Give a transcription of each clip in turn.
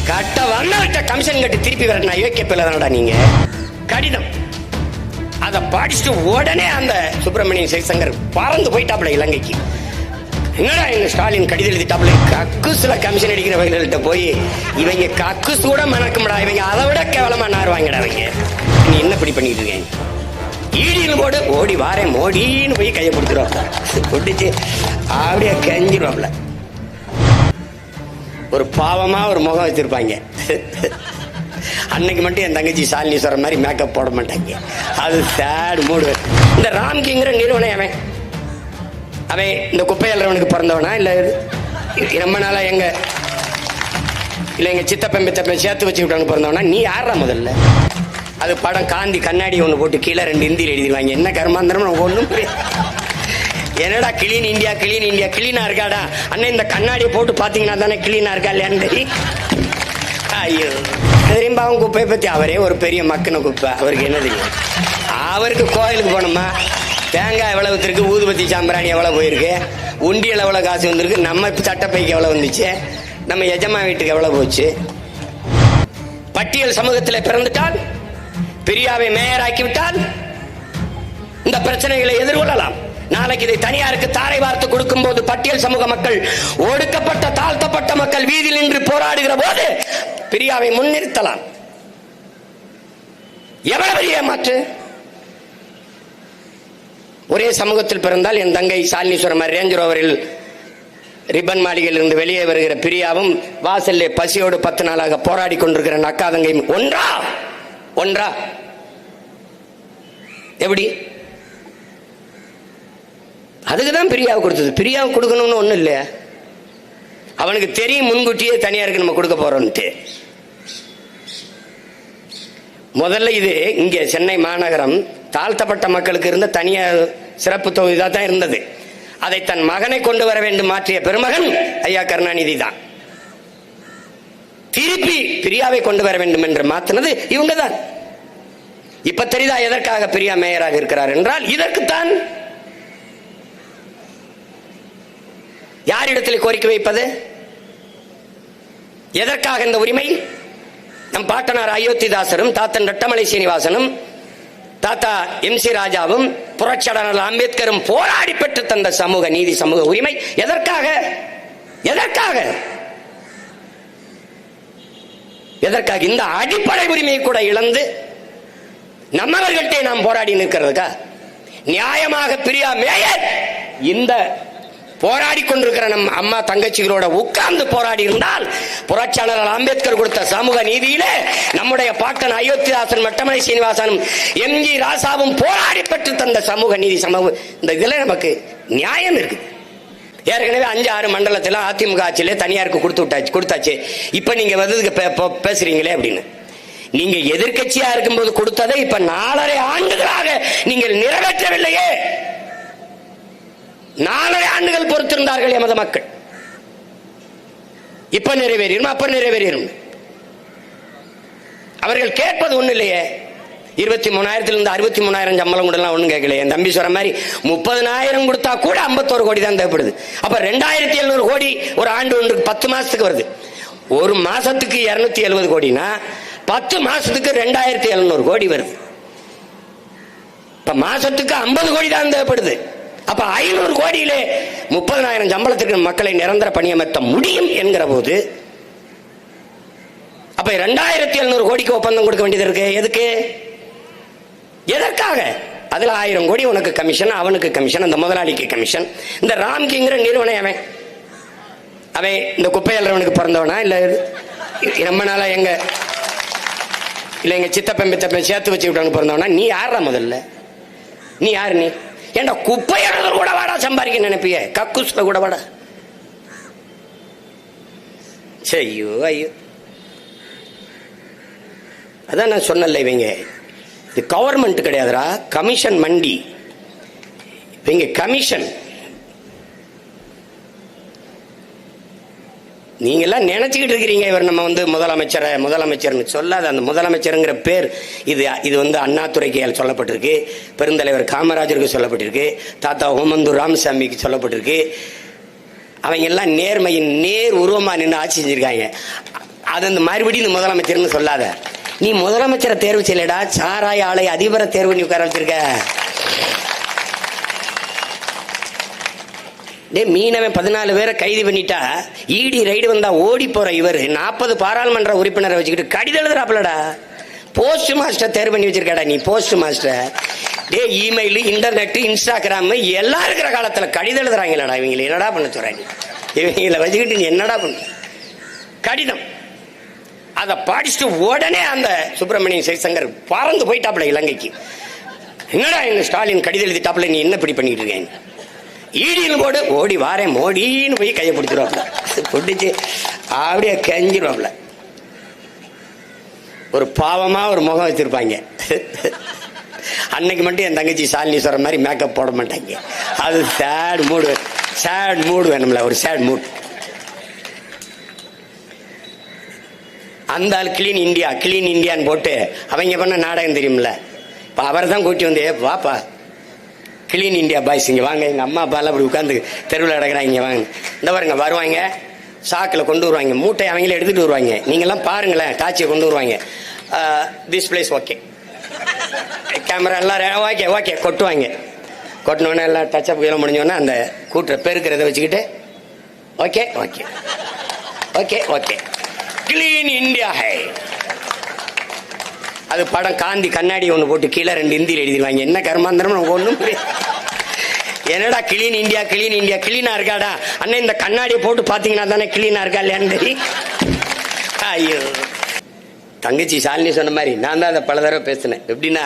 கட்ட வந்தவர்கிட்ட கமிஷன் கட்டி திருப்பி வர நான் யோக்கிய பிள்ளைதானடா நீங்க. கடிதம் அதை படிச்சுட்டு உடனே அந்த சுப்பிரமணியன் சிவசங்கர் பறந்து போயிட்டாப்ல இலங்கைக்கு. என்னடா எங்க ஸ்டாலின் கடிதம் எழுதிட்டாப்ல, கக்குஸ்ல கமிஷன் அடிக்கிறவங்கள்ட்ட போய் இவங்க கக்குஸ் கூட மணக்கும்டா, இவங்க அதை விட கேவலமா நாருவாங்கடா இவங்க. நீ என்ன இப்படி பண்ணிட்டு இருக்கேன், ஈடின்னு போடு, ஓடி வாரேன் மோடின்னு போய் கையை பிடிச்சிருவாப்ல, பிடிச்சு அப்படியே கஞ்சிருவாப்ல. ஒரு பாவமா ஒரு முகம் வச்சிருப்பாங்க. அன்னைக்கு மட்டும் என் தங்கச்சி சாலினி சொல்ற மாதிரி மேக்கப் போட மாட்டாங்க. அது சேட் மூடு. இந்த ராம்கிங்கிற நிறுவனம் அவன் இந்த குப்பையல்றவனுக்கு பிறந்தவனா இல்ல ரொம்ப நாளா எங்க சித்தப்பன் பித்தப்பன் சேர்த்து வச்சு விட்டவனுக்கு பிறந்தவனா? நீ யாரா முதல்ல? அது படம் காந்தி கண்ணாடி ஒண்ணு போட்டு கீழே 2 இந்தியில் எழுதிடுவாங்க. என்ன கர்மாந்திரம் ஒண்ணும் என்னடா கிளீன் இந்தியா கிளீன் இந்தியா, கிளீனா இருக்காடா அண்ணன்? இந்த கண்ணாடியை போட்டு பாத்தீங்கன்னா தானே கிளீனா இருக்கா இல்லையான்னு தெரியும். ஐயோ தெரியும்பா அவன் குப்பையை பத்தி. அவரே ஒரு பெரிய மக்கின குப்பை, அவருக்கு என்ன தெரியும்? அவருக்கு கோயிலுக்கு போனோமா, தேங்காய் எவ்வளவு இருக்கு, ஊதுபத்தி சாம்பிராணி எவ்வளவு போயிருக்கு, உண்டியல் எவ்வளவு காசு வந்திருக்கு, நம்ம சட்டப்பைக்கு எவ்வளவு வந்துச்சு, நம்ம எஜமா வீட்டுக்கு எவ்வளவு போச்சு. பட்டியல் சமூகத்தில் பிறந்துட்டால், பெரியாவை மேயர் ஆக்கிவிட்டால் இந்த பிரச்சனைகளை எதிர்கொள்ளலாம். நாளைக்கு இதை தனியாருக்கு தாரை வார்த்து கொடுக்கும் போது பட்டியல் சமூக மக்கள், ஒடுக்கப்பட்ட தாழ்த்தப்பட்ட மக்கள் வீதியில் நின்று போராடுகிற போது பெரியாவை முன்னிறுத்தலாம். எவ்வளவு ஏமாற்று. ஒரே சமூகத்தில் பிறந்தால் என் தங்கை சாலினீஸ்வரம் ரேஞ்ச் ரோவரில் ரிப்பன் மாளிகையில் இருந்து வெளியே வருகிற பிரியாவும் வாசல்ல பசியோடு 10 நாளாக போராடி கொண்டிருக்கிற அக்கா தங்கையும் ஒன்றா ஒன்றா? எப்படி? அதுக்குதான் பிரியாவை கொடுத்தது. பிரியாவை கொடுக்கணும்னு ஒண்ணும் இல்லையா? அவனுக்கு தெரியும் முன்கூட்டியே தனியாருக்கு நம்ம கொடுக்க போறோம்ட்டு. முதல்ல இது இங்கே சென்னை மாநகரம் தாழ்த்தப்பட்ட மக்களுக்கு இருந்த தனியார் சிறப்பு தொகுதிதான் தான் இருந்தது. அதை தன் மகனை கொண்டு வர வேண்டும் மாற்றிய பெருமகன் ஐயா கருணாநிதி தான். திருப்பி பிரியாவை கொண்டு வர வேண்டும் என்று மாற்றினது இவங்க தான். இப்ப தெரியுதா எதற்காக பிரியா மேயராக இருக்கிறார் என்றால் இதற்குத்தான். யாரிடத்தில் கோரிக்கை வைப்பது? எதற்காக இந்த உரிமை? நம் பாட்டனார் அயோத்திதாசரும் தாத்தன் ரட்டமலை சீனிவாசனும் தாத்தா MC ராஜாவும் புரட்சியாளர் அம்பேத்கரும் போராடி பெற்று தந்த சமூக நீதி, சமூக உரிமை. எதற்காக? எதற்காக? எதற்காக? இந்த அடிப்படை உரிமையை கூட இழந்து நம்மவர்கள்ட்டே நாம் போராடி நிற்கிறதுக்கா? நியாயமாக பிரியா மேயர் இந்த போராடி கொண்டிருக்கிற நம் அம்மா தங்கச்சிகளோட உட்கார்ந்து போராடி இருந்தால், புரட்சியாளர் அம்பேத்கர் கொடுத்த சமூக நீதியிலே நம்முடைய பாட்டன் அயோத்திதாசன் மட்டமலை சீனிவாசனும் MG ராசாவும் போராடி பெற்று தந்த சமூக நீதி, சமூக இந்த இதுல நமக்கு நியாயம் இருக்கு. ஏற்கனவே 5-6 மண்டலத்தில் அதிமுக ஆட்சியிலே தனியாருக்கு கொடுத்தாச்சு. இப்ப நீங்க வந்து பேசுறீங்களே அப்படின்னு. நீங்க எதிர்கட்சியா இருக்கும்போது கொடுத்ததை இப்ப 4.5 ஆண்டுகளாக நீங்கள் நிறைவேற்றவில்லையே. 4.5 ஆண்டுகள் பொறுத்திருந்தார்கள் எமது மக்கள். இப்ப நிறைவேறும், அப்ப நிறைவேறும். அவர்கள் கேட்பது ஒண்ணு இல்லையே. 23,000 63,000 சம்பளம் கூட ஒண்ணும் கேட்கல. என் தம்பி சொல்ற மாதிரி 30,000 கொடுத்தா கூட 51 கோடி தான் தேவைப்படுது. அப்ப 2,700 கோடி ஒரு ஆண்டு ஒன்றுக்கு 10 மாசத்துக்கு வருது. ஒரு மாசத்துக்கு 270 கோடினா 10 மாசத்துக்கு 2,700 கோடி வருது. இப்ப மாசத்துக்கு 50 கோடி தான் தேவைப்படுது. அப்ப 500 கோடியிலே 30,000 சம்பளத்துக்கு மக்களை நிரந்தர பணியமர்த்த முடியும் என்கிற போது அப்ப 2,700 கோடிக்கு ஒப்பந்தம் கொடுக்க வேண்டியது இருக்கு. எதுக்கு? எதற்காக? அதுல 1000 கோடி உனக்கு கமிஷன், அவனுக்கு கமிஷன், அந்த முதலாளிக்கு கமிஷன். இந்த ராம்கிங்கிற நிறுவனம் அவன் இந்த குப்பையல்றவனுக்கு பிறந்தவனா இல்ல ரொம்ப நாளா எங்க சித்தப்பன் பித்தப்பன் சேர்த்து வச்சு விட்டவனுக்கு பிறந்தவனா? நீ யாரா முதல்ல? நீ யாரு? நீ ஏண்டா குப்பையல்றது கூட வாடா சம்பாதிக்க நினைப்பிய? கக்குஸ்ல கூட வாடா. ஐயோ ஐயோ, அதான் நான் சொன்னல, இவங்க இது கவர்மெண்ட் கிடையாதுரா, கமிஷன் மண்டி. இவங்க கமிஷன். நீங்க எல்லாம் நினைச்சுக்கிட்டு இருக்கிறீங்க இவர் நம்ம வந்து முதலமைச்சர்னு சொல்லாத. அந்த முதலமைச்சருங்கிற பேர் இது வந்து அண்ணாதுரைக்கு சொல்லப்பட்டிருக்கு, பெருந்தலைவர் காமராஜருக்கு சொல்லப்பட்டிருக்கு, தாத்தா ஓமந்தூர் ராமசாமிக்கு சொல்லப்பட்டிருக்கு. அவங்க எல்லாம் நேர்மையின் நேர் உருவமா நின்று ஆட்சி செஞ்சிருக்காங்க. அது இந்த மறுபடியும் இந்த முதலமைச்சர்னு சொல்லாத. நீ முதலமைச்சரை தேர்வு செய்யலடா, சாராய ஆலை அதிபரை தேர்வு பண்ணி உட்கார வச்சிருக்க. மீனவன் 14 பேரை கைது பண்ணிட்டா, இடி ரைடு வந்தா ஓடி போற இவர் 40 பாராளுமன்ற உறுப்பினரை வச்சுக்கிட்டு கடிதம் எழுதுறாப்லடா. போஸ்ட் மாஸ்டர் தேர்வு பண்ணி வச்சிருக்கடா நீ. Post master email, internet, Instagram எல்லாம் இருக்கிற காலத்துல கடிதம் எழுதுறாங்களடா. இவங்களை என்னடா பண்ண சொல்றாங்க? இவங்களை வச்சுக்கிட்டு நீ என்னடா பண்ண? கடிதம் அதை படிச்சுட்டு உடனே அந்த சுப்பிரமணியன் சிவசங்கர் பறந்து போயிட்டாப்ல இலங்கைக்கு. என்னடா எங்க ஸ்டாலின் கடிதம் எழுதிட்டாப்ல, நீ என்ன இப்படி பண்ணிட்டு இருக்கேன்? ஈடின்னு போடு, ஓடி வாரேன் மோடின்னு போய் கையை பிடிச்சிருவாப்ல. பிடிச்சி அப்படியே கெஞ்சிருவாப்ல. ஒரு பாவமா ஒரு முகம் வச்சிருப்பாங்க. அன்னைக்கு மட்டும் என் தங்கச்சி சாலினி சொல்ற மாதிரி மேக்கப் போட மாட்டாங்க. அது சேட் மூடு வேணும்ல, ஒரு சேட் மூட். அந்த ஆள் கிளீன் இந்தியான்னு போட்டு அவங்க பண்ண நாடகம் தெரியும்ல. இப்ப அவர் தான் கூட்டி வந்து, வாப்பா கிளீன் இந்தியா பாய்ஸ் இங்க வாங்க, எங்க அம்மா அப்பா எல்லாம் அப்படி உட்காந்து தெருவில் கிடக்குறாங்க, இங்க வாங்க. இந்த பாருங்க வருவாங்க, சாக்கில் கொண்டு வருவாங்க, மூட்டை அவங்களே எடுத்துட்டு வருவாங்க. நீங்கெல்லாம் பாருங்களேன், டாச்சியை கொண்டு வருவாங்க. திஸ் பிளேஸ் ஓகே, கேமரா எல்லாம் ஓகே கொட்டுவாங்க. கொட்டினோடனே எல்லாம் டச்சப் எல்லாம் முடிஞ்சோடனே அந்த கூட்டுற பெருக்கிறத வச்சுக்கிட்டு okay okay okay okay clean India high. அது படம் காந்தி கண்ணாடி ஒன்று போட்டு கீழே 2 இந்தியில் எழுதிடுவாங்க. என்ன கர்மாந்திரம் ஒன்றும் என்னடா கிளீன் இந்தியா கிளீனா இருக்காடா அண்ணன், இந்த கண்ணாடியை போட்டு பார்த்தீங்கன்னா தானே கிளீனா இருக்கா இல்லையான்னு தெரியும். ஐயோ, தங்கச்சி சாலினி சொன்ன மாதிரி நான் தான் அதை பல தடவை பேசினேன். எப்படின்னா,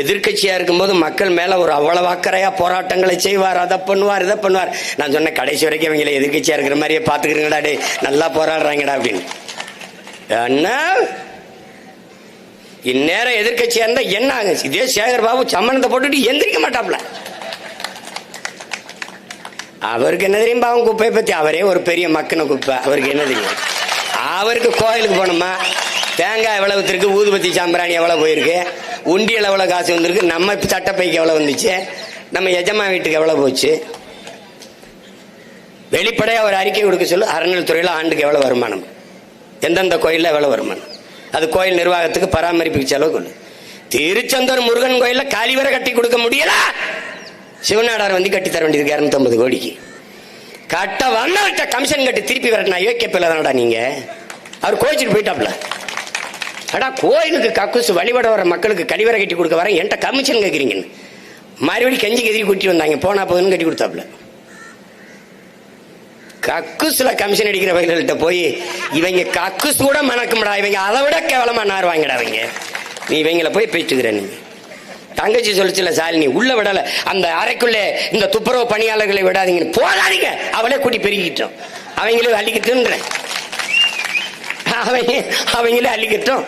எதிர்கட்சியா இருக்கும்போது மக்கள் மேல ஒரு அவ்வளவு அக்கறையா போராட்டங்களை செய்வார், அதை பண்ணுவார், இதை பண்ணுவார். நான் சொன்னேன், கடைசி வரைக்கும் அவங்கள எதிர்கட்சியா இருக்கிற மாதிரியே பாத்துக்கிறீங்கடா, டே நல்லா போராடுறாங்கடா அப்படின்னு. என்ன இந்நேரம் எதிர்கட்சியா இருந்தா என்ன ஆகுச்சு? இதே சேகர் பாபு சம்மனத்தை போட்டுட்டு எந்திரிக்க மாட்டாப்ல. அவருக்கு என்ன தெரியும் பாவம், குப்பையை பத்தி அவரே ஒரு பெரிய மக்கின குப்பை. அவருக்கு என்ன தெரியும்? அவருக்கு கோயிலுக்கு போனோமா, தேங்காய் எவ்வளவு இருக்கு, ஊதுபத்தி சாம்பிராணி எவ்வளவு போயிருக்கு, உண்டியல் எவ்வளவு காசு வந்திருக்கு, நம்ம சட்டப்பைக்கு எவ்வளவு வந்துச்சு, நம்ம எஜமா வீட்டுக்கு எவ்வளவு போச்சு, வெளிப்படையா ஒரு அறிக்கை கொடுக்க சொல்லு. அறநிலைத்துறையில ஆண்டுக்கு எவ்வளவு வருமானம், எந்தெந்த கோயில்ல எவ்வளவு வருமானம், அது கோயில் நிர்வாகத்துக்கு பராமரிப்புக்கு செலவு கொள்ளு. திருச்செந்தூர் முருகன் கோயில்ல கழிவறை கட்டி கொடுக்க முடியல, சிவநாடார் வந்து கட்டி தர வேண்டியது 250 கோடிக்கு. கட்ட வந்தவர்கிட்ட கமிஷன் கட்டி திருப்பி வரட்டா யோக்கிய பிள்ளை தானடா நீங்க. அவர் கோயிச்சுட்டு போயிட்டாப்ல. அடா கோயிலுக்கு கக்குசு வழிபட வர மக்களுக்கு கழிவறை கட்டி கொடுக்க வர என்கிட்ட கமிஷன் கேட்குறீங்கன்னு மறுபடியும் கஞ்சி கதிரி கூட்டி வந்தாங்க. போனா போதுன்னு கட்டி கொடுத்தாப்ல. கக்குசுல கமிஷன் அடிக்கிற வகைகள்கிட்ட போய் இவங்க கக்குசு கூட மணக்கும்டா, இவங்க அதை விட கேவலமா நாருவாங்கடா இவங்க. நீ இவங்களை போய் பேச்சுக்கிற. நீங்க தங்கச்சி சொல்லிச்சுல சாலினி, உள்ள விடல, அந்த அறைக்குள்ளே இந்த துப்புரவு பணியாளர்களை விடாதீங்க, போதாதீங்க, அவளே கூட்டி பெருகிட்டோம், அவங்களே அள்ளிக்கிட்டுன்றேன், அவங்களே அள்ளிக்கிட்டோம்.